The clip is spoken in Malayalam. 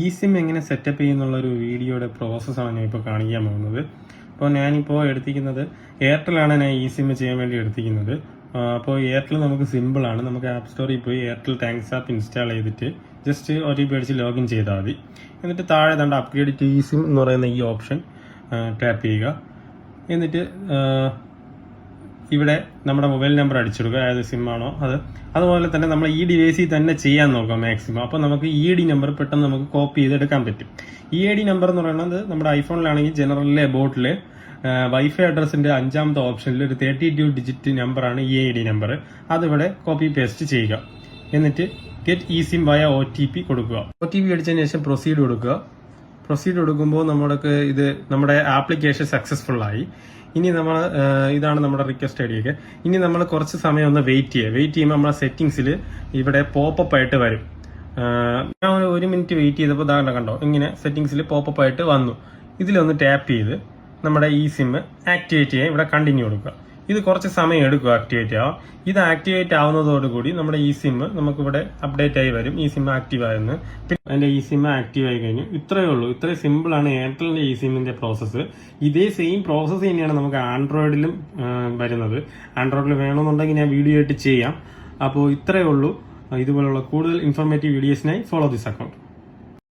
ഇ സിം എങ്ങനെ സെറ്റപ്പ് ചെയ്യുന്നുള്ള ഒരു വീഡിയോയുടെ പ്രോസസ്സാണ് ഞാൻ ഇപ്പോൾ കാണിക്കാൻ പോകുന്നത്. അപ്പോൾ ഞാനിപ്പോൾ എടുത്തിരിക്കുന്നത് എയർടെലാണ്. ഞാൻ ഇ സിം ചെയ്യാൻ വേണ്ടി എടുത്തിരിക്കുന്നത്. അപ്പോൾ എയർടെൽ നമുക്ക് സിമ്പിളാണ്. നമുക്ക് ആപ്പ് സ്റ്റോറിൽ പോയി എയർടെൽ താങ്ക്സ് ആപ്പ് ഇൻസ്റ്റാൾ ചെയ്തിട്ട് ജസ്റ്റ് OTP അടിച്ച് ലോഗിൻ ചെയ്താൽ മതി. എന്നിട്ട് താഴെ തണ്ട അപ്ഗ്രേഡ് ടു ഇ സിം എന്ന് പറയുന്ന ഈ ഓപ്ഷൻ ടാപ്പ് ചെയ്യുക. എന്നിട്ട് ഇവിടെ നമ്മുടെ മൊബൈൽ നമ്പർ അടിച്ചെടുക്കുക, ഏത് സിമ്മാണോ അത്. അതുപോലെ തന്നെ നമ്മൾ ഈ ഡിവൈസിൽ തന്നെ ചെയ്യാൻ നോക്കാം മാക്സിമം. അപ്പോൾ നമുക്ക് EAD നമ്പർ പെട്ടെന്ന് നമുക്ക് കോപ്പി ചെയ്തെടുക്കാൻ പറ്റും. EAD നമ്പർ എന്ന് പറയുന്നത് നമ്മുടെ ഐഫോണിലാണെങ്കിൽ ജനറലിലെ ബോട്ടിലെ വൈഫൈ അഡ്രസ്സിന്റെ 5ാമത്തെ ഓപ്ഷനിൽ ഒരു 32 ഡിജിറ്റ് നമ്പറാണ് EAD നമ്പർ. അതിവിടെ കോപ്പി പേസ്റ്റ് ചെയ്യുക. എന്നിട്ട് ഗെറ്റ് ഇ സിം വയ OTP കൊടുക്കുക. OTP അടിച്ചതിന് ശേഷം പ്രൊസീഡ് കൊടുക്കുക. പ്രൊസീഡ് കൊടുക്കുമ്പോൾ നമ്മുടെ ആപ്ലിക്കേഷൻ സക്സസ്ഫുൾ ആയി. ഇനി നമ്മൾ ഇതാണ് നമ്മുടെ റിക്വസ്റ്റ് ID ഒക്കെ. ഇനി നമ്മൾ കുറച്ച് സമയം ഒന്ന് വെയിറ്റ് ചെയ്യുമ്പോൾ നമ്മളെ സെറ്റിംഗ്സിൽ ഇവിടെ പോപ്പപ്പ് ആയിട്ട് വരും. ഞാൻ 1 മിനിറ്റ് വെയിറ്റ് ചെയ്തപ്പോൾ ഇതാണ്ട് കണ്ടോ, ഇങ്ങനെ സെറ്റിംഗ്സിൽ പോപ്പപ്പ് ആയിട്ട് വന്നു. ഇതിലൊന്ന് ടാപ്പ് ചെയ്ത് നമ്മുടെ ഈ സിം ആക്ടിവേറ്റ് ചെയ്യാൻ ഇവിടെ കണ്ടിന്യൂ കൊടുക്കുക. ഇത് കുറച്ച് സമയം എടുക്കും ആക്ടിവേറ്റ് ആവാം. ഇത് ആക്ടിവേറ്റ് ആവുന്നതോടുകൂടി നമ്മുടെ ഈ സിം നമുക്കിവിടെ അപ്ഡേറ്റ് ആയി വരും. ഈ സിം ആക്റ്റീവ് ആയെന്ന്. പിന്നെ അതിന്റെ ഈ സിം ആക്റ്റീവ് ആയി കഴിഞ്ഞു. ഇത്രയേ ഉള്ളൂ. ഇത്രയും സിമ്പിളാണ് എയർടെലിന്റെ ഈ സിമ്മിന്റെ പ്രോസസ്സ്. ഇതേ സെയിം പ്രോസസ്സ് തന്നെയാണ് നമുക്ക് ആൻഡ്രോയിഡിലും വരുന്നത്. ആൻഡ്രോയിഡിൽ വേണമെന്നുണ്ടെങ്കിൽ ഞാൻ വീഡിയോ ആയിട്ട് ചെയ്യാം. അപ്പോൾ ഇത്രയേ ഉള്ളൂ. ഇതുപോലുള്ള കൂടുതൽ ഇൻഫോർമേറ്റീവ് വീഡിയോസിനായി ഫോളോ ദിസ് അക്കൗണ്ട്.